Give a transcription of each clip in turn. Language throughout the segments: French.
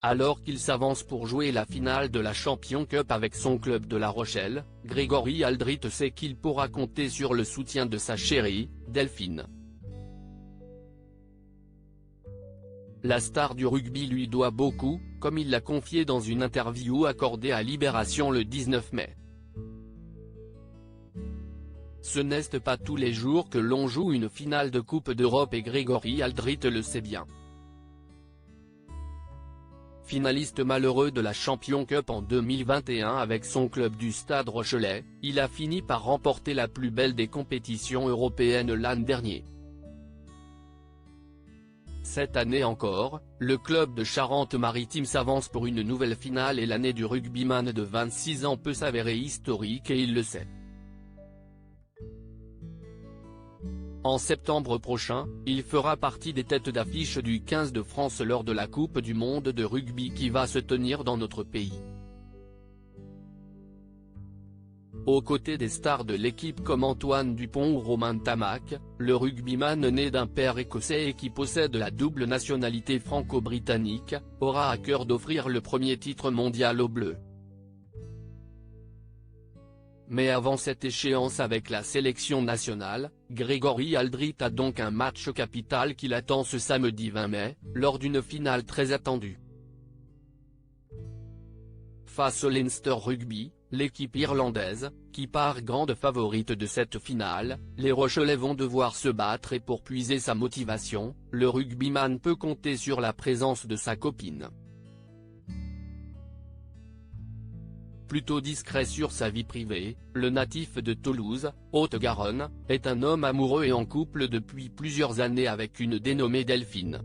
Alors qu'il s'avance pour jouer la finale de la Champions Cup avec son club de La Rochelle, Grégory Aldrit sait qu'il pourra compter sur le soutien de sa chérie, Delphine. La star du rugby lui doit beaucoup, comme il l'a confié dans une interview accordée à Libération le 19 mai. Ce n'est pas tous les jours que l'on joue une finale de Coupe d'Europe et Grégory Aldrit le sait bien. Finaliste malheureux de la Champions Cup en 2021 avec son club du Stade Rochelais, il a fini par remporter la plus belle des compétitions européennes l'an dernier. Cette année encore, le club de Charente-Maritime s'avance pour une nouvelle finale et l'année du rugbyman de 26 ans peut s'avérer historique et il le sait. En septembre prochain, il fera partie des têtes d'affiche du 15 de France lors de la Coupe du monde de rugby qui va se tenir dans notre pays. Aux côtés des stars de l'équipe comme Antoine Dupont ou Romain Ntamack, le rugbyman né d'un père écossais et qui possède la double nationalité franco-britannique, aura à cœur d'offrir le premier titre mondial aux Bleus. Mais avant cette échéance avec la sélection nationale, Grégory Aldrit a donc un match capital qui l'attend ce samedi 20 mai, lors d'une finale très attendue. Face au Leinster Rugby, l'équipe irlandaise, qui part grande favorite de cette finale, les Rochelais vont devoir se battre et pour puiser sa motivation, le rugbyman peut compter sur la présence de sa copine. Plutôt discret sur sa vie privée, le natif de Toulouse, Haute-Garonne, est un homme amoureux et en couple depuis plusieurs années avec une dénommée Delphine.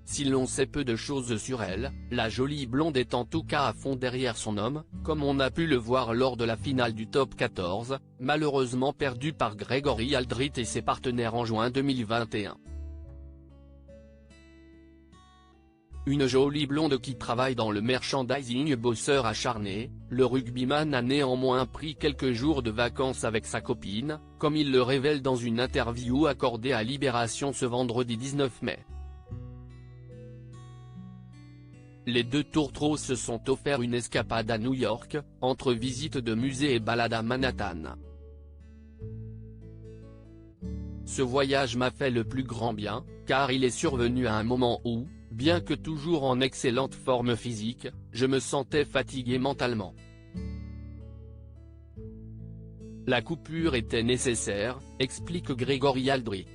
Si l'on sait peu de choses sur elle, la jolie blonde est en tout cas à fond derrière son homme, comme on a pu le voir lors de la finale du Top 14, malheureusement perdue par Grégory Aldrit et ses partenaires en juin 2021. Une jolie blonde qui travaille dans le merchandising, bosseur acharné, le rugbyman a néanmoins pris quelques jours de vacances avec sa copine, comme il le révèle dans une interview accordée à Libération ce vendredi 19 mai. Les deux tourtereaux se sont offerts une escapade à New York, entre visites de musées et balades à Manhattan. Ce voyage m'a fait le plus grand bien, car il est survenu à un moment où, bien que toujours en excellente forme physique, je me sentais fatigué mentalement. La coupure était nécessaire, explique Grégory Aldrit.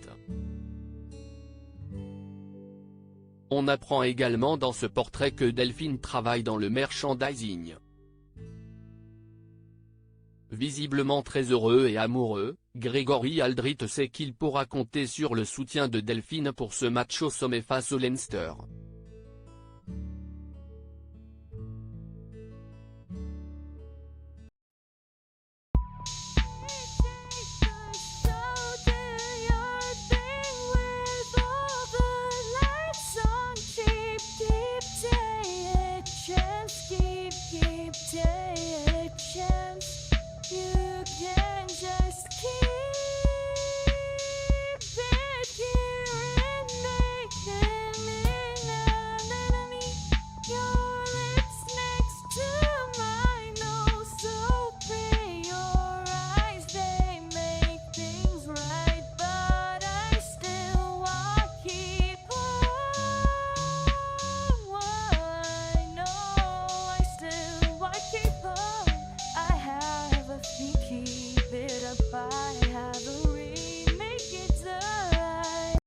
On apprend également dans ce portrait que Delphine travaille dans le merchandising. Visiblement très heureux et amoureux, Grégory Aldrit sait qu'il pourra compter sur le soutien de Delphine pour ce match au sommet face au Leinster.